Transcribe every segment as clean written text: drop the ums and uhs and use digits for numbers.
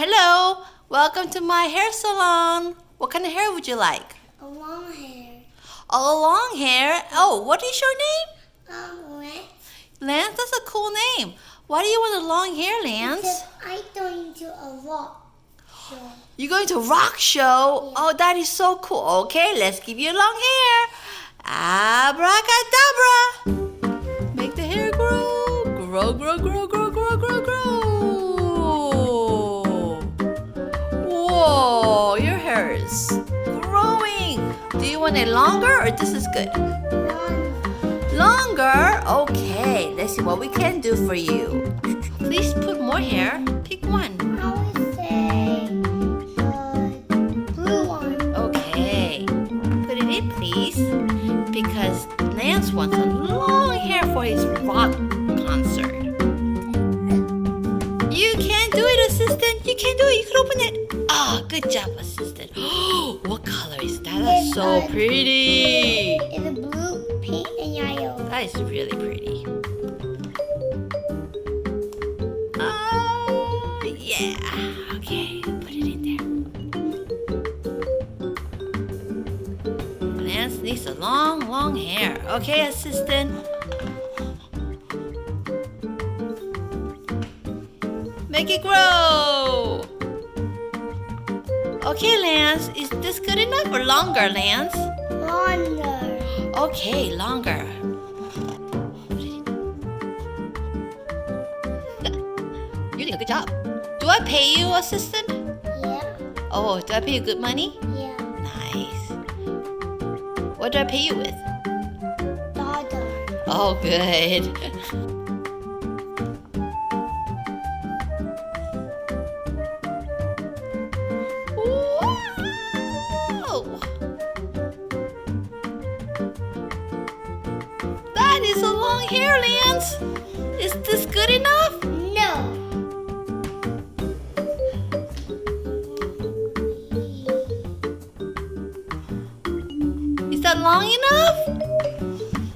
Hello, welcome to my hair salon. What kind of hair would you like? A long hair. A long hair? Oh, what is your name? Lance. Lance, that's a cool name. Why do you want a long hair, Lance? Because I'm going to a rock show. You're going to a rock show? Yeah. Oh, that is so cool. Okay, let's give you long hair. Abracadabra. Make the hair grow. Grow, grow, grow, grow, grow, grow, grow. Whoa, your hair is growing. Do you want it longer or this is good? Longer? Okay, let's see what we can do for you. Please put more hair. Pick one. I would say the blue one. Okay, put it in, please. Because Lance wants a long hair for his rock concert. You can do it, assistant. You can do it. You can open it. Ah, good job, assistant. What color is that? That's so pretty. It's a blue, pink, and yellow. That is really pretty. Yeah. Okay, put it in there. Lance needs a long, long hair. Okay, assistant. Make it grow. Okay, Lance. Is this good enough or longer, Lance? Longer. Okay, longer. You're doing a good job. Do I pay you, assistant? Yeah. Oh, do I pay you good money? Yeah. Nice. What do I pay you with? $1. Oh, good. Wow! That is a long hair, Lance. Is this good enough? No. Is that long enough?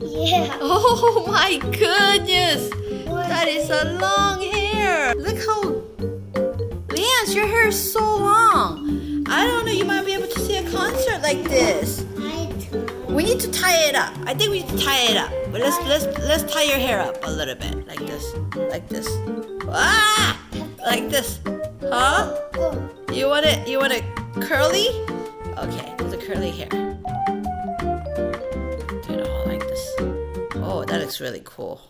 Yeah. Oh my goodness! What That is a long hair. Look how, Lance, your hair is so long. I don't know. You might be able to see a concert like this. We need to tie it up. I think we need to tie it up. But let's tie your hair up a little bit, like this, like this. Ah, like this. Huh? You want it? You want it curly? Okay, there's a curly hair. Do it all like this. Oh, that looks really cool.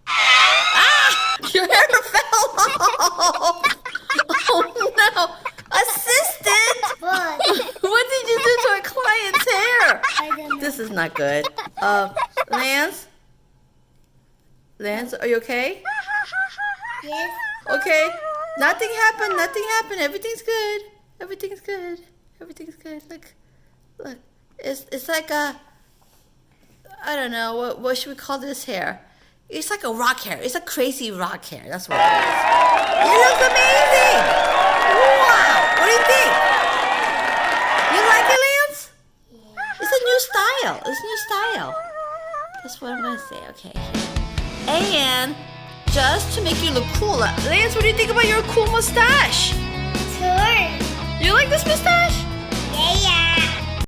Ah! Your hair fell off. Oh no, assistant! But What did you do to a client's hair? I don't know. This is not good. Lance? Lance, are you okay? Yes. Okay. Nothing happened. Nothing happened. Everything's good. Everything's good. Everything's good. Look. It's like a, I don't know, what should we call this hair? It's like a rock hair. It's a crazy rock hair. That's what it is. It looks amazing. Wow. What do you think? You like it, Lance? It's a new style. It's a new style. That's what I'm going to say. Okay. And just to make you look cooler, Lance, what do you think about your cool mustache? Sure. You like this mustache?